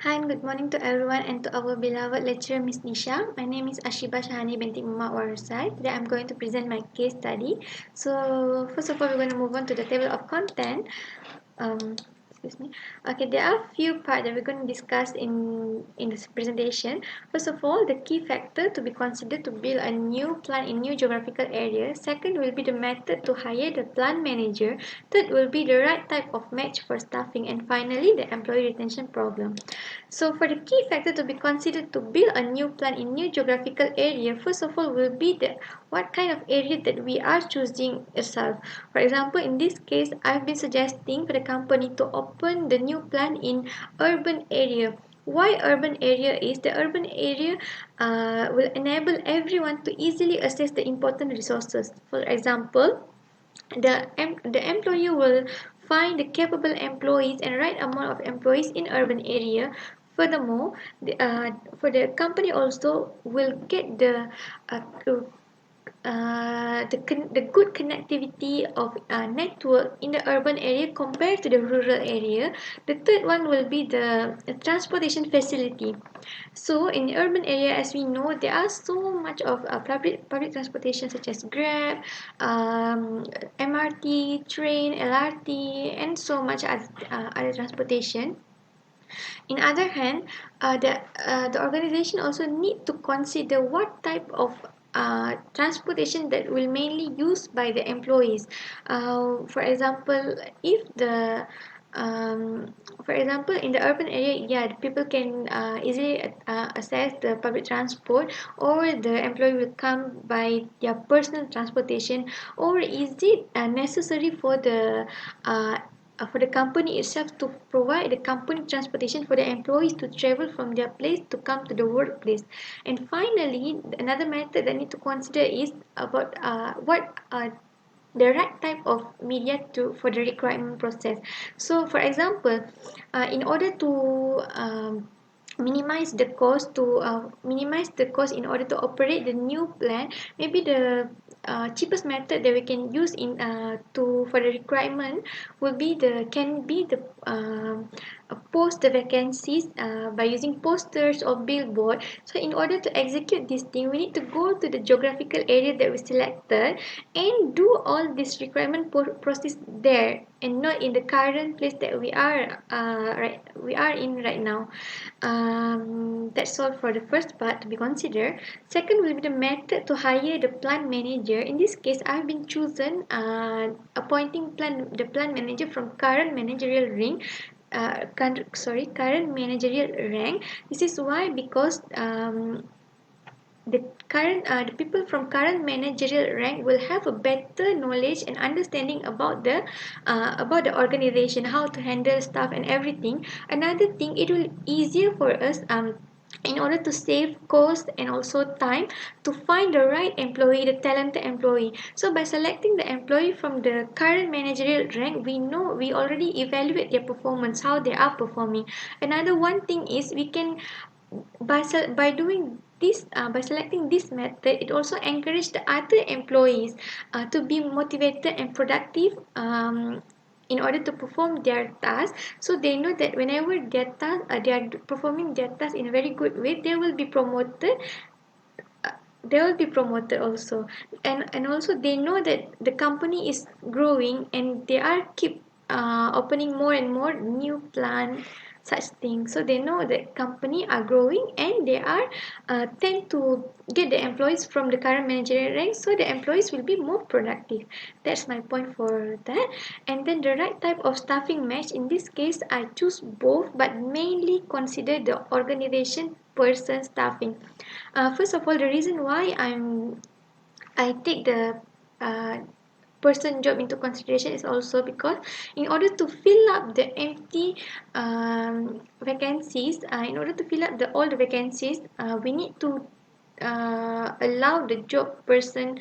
Hi and good morning to everyone and to our beloved lecturer Miss Nisha. My name is Ashiba Shahani binti Muhammad Warasai. Today I'm going to present my case study. So first of all, we're going to move on to the table of content. Um, excuse me. Okay, there are a few parts that we're going to discuss in this presentation. First of all, the key factor to be considered to build a new plant in new geographical area. Second will be the method to hire the plant manager. Third will be the right type of match for staffing, and finally the employee retention problem. So for the key factor to be considered to build a new plant in new geographical area, first of all will be the what kind of area that we are choosing itself. For example, in this case, I've been suggesting for the company to open the new plant in urban area. Why urban area is the urban area will enable everyone to easily access the important resources. For example, the employer will find the capable employees and right amount of employees in urban area. Furthermore, for the company also will get uh, the good connectivity of network in the urban area compared to the rural area. The third one will be the transportation facility. So in urban area, as we know, there are so much of public transportation such as Grab, MRT, train, LRT, and so much other transportation. In other hand, the organization also need to consider what type of transportation that will mainly used by the employees. For example, if the for example, in the urban area, yeah, the people can easily access the public transport, or the employee will come by their personal transportation, or is it necessary for the company itself to provide the company transportation for the employees to travel from their place to come to the workplace. And finally, another method that need to consider is about what the right type of media to for the requirement process. So for example, in order to minimize the cost in order to operate the new plan, maybe the cheapest method that we can use in to for the requirement will be the can be the post the vacancies by using posters or billboard. So in order to execute this thing, we need to go to the geographical area that we selected and do all this requirement process there, and not in the current place that we are in right now. That's all for the first part to be considered. Second will be the method to hire the plant manager. In this case, I've been chosen appointing the plant manager from current managerial ring. Current managerial rank. This is why, because the people from current managerial rank will have a better knowledge and understanding about the organization, how to handle staff and everything. Another thing, it will easier for us in order to save cost and also time to find the right employee, the talented employee. So by selecting the employee from the current managerial rank, we know we already evaluate their performance, how they are performing. Another one thing is we can by doing this by selecting this method, it also encourage the other employees to be motivated and productive in order to perform their task. So they know that whenever they are performing their task in a very good way, uh, they will be promoted also. And also they know that the company is growing and they are keep opening more and more new plant, such things. So they know that company are growing and they are tend to get the employees from the current managerial rank, so the employees will be more productive. That's my point for that. And then the right type of staffing match, in this case I choose both, but mainly consider the organization person staffing. First of all, the reason why I take the uh, person job into consideration is also because in order to fill up the empty vacancies, in order to fill up all the vacancies, we need to allow the job person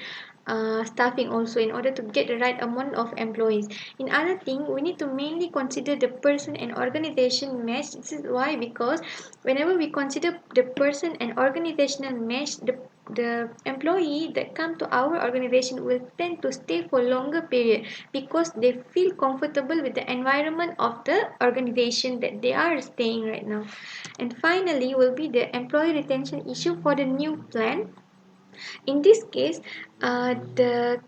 staffing also in order to get the right amount of employees. In other thing, we need to mainly consider the person and organization match. This is why, because whenever we consider the person and organizational match, the employee that come to our organization will tend to stay for longer period because they feel comfortable with the environment of the organization that they are staying right now. And finally will be the employee retention issue for the new plan. In this case, the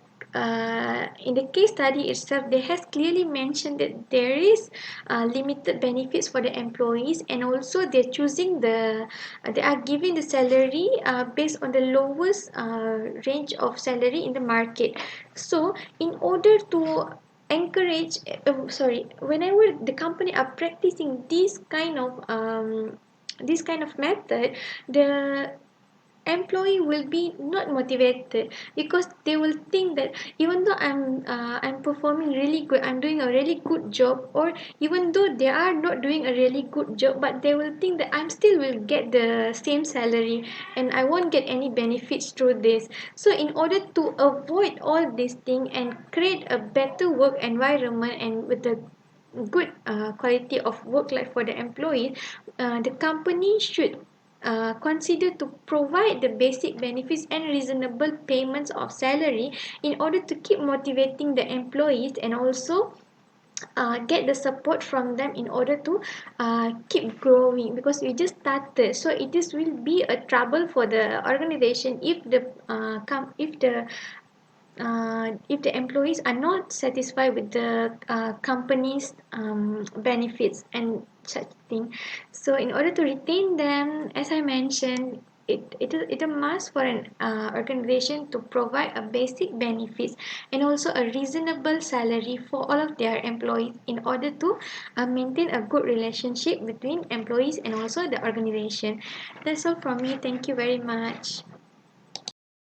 in the case study itself, they has clearly mentioned that there is limited benefits for the employees, and also they're choosing they are giving the salary based on the lowest range of salary in the market. So, in order to encourage, sorry, whenever the company are practicing this kind of method, the employee will be not motivated because they will think that even though I'm performing really good, I'm doing a really good job, or even though they are not doing a really good job, but they will think that I'm still will get the same salary and I won't get any benefits through this. So in order to avoid all these things and create a better work environment and with the good quality of work life for the employees, the company should consider to provide the basic benefits and reasonable payments of salary in order to keep motivating the employees, and also get the support from them in order to keep growing, because we just started. So it is will be a trouble for the organization if if the employees are not satisfied with the company's benefits and such thing. So in order to retain them, as I mentioned, it a must for an organization to provide a basic benefits and also a reasonable salary for all of their employees in order to maintain a good relationship between employees and also the organization. That's all from me. Thank you very much.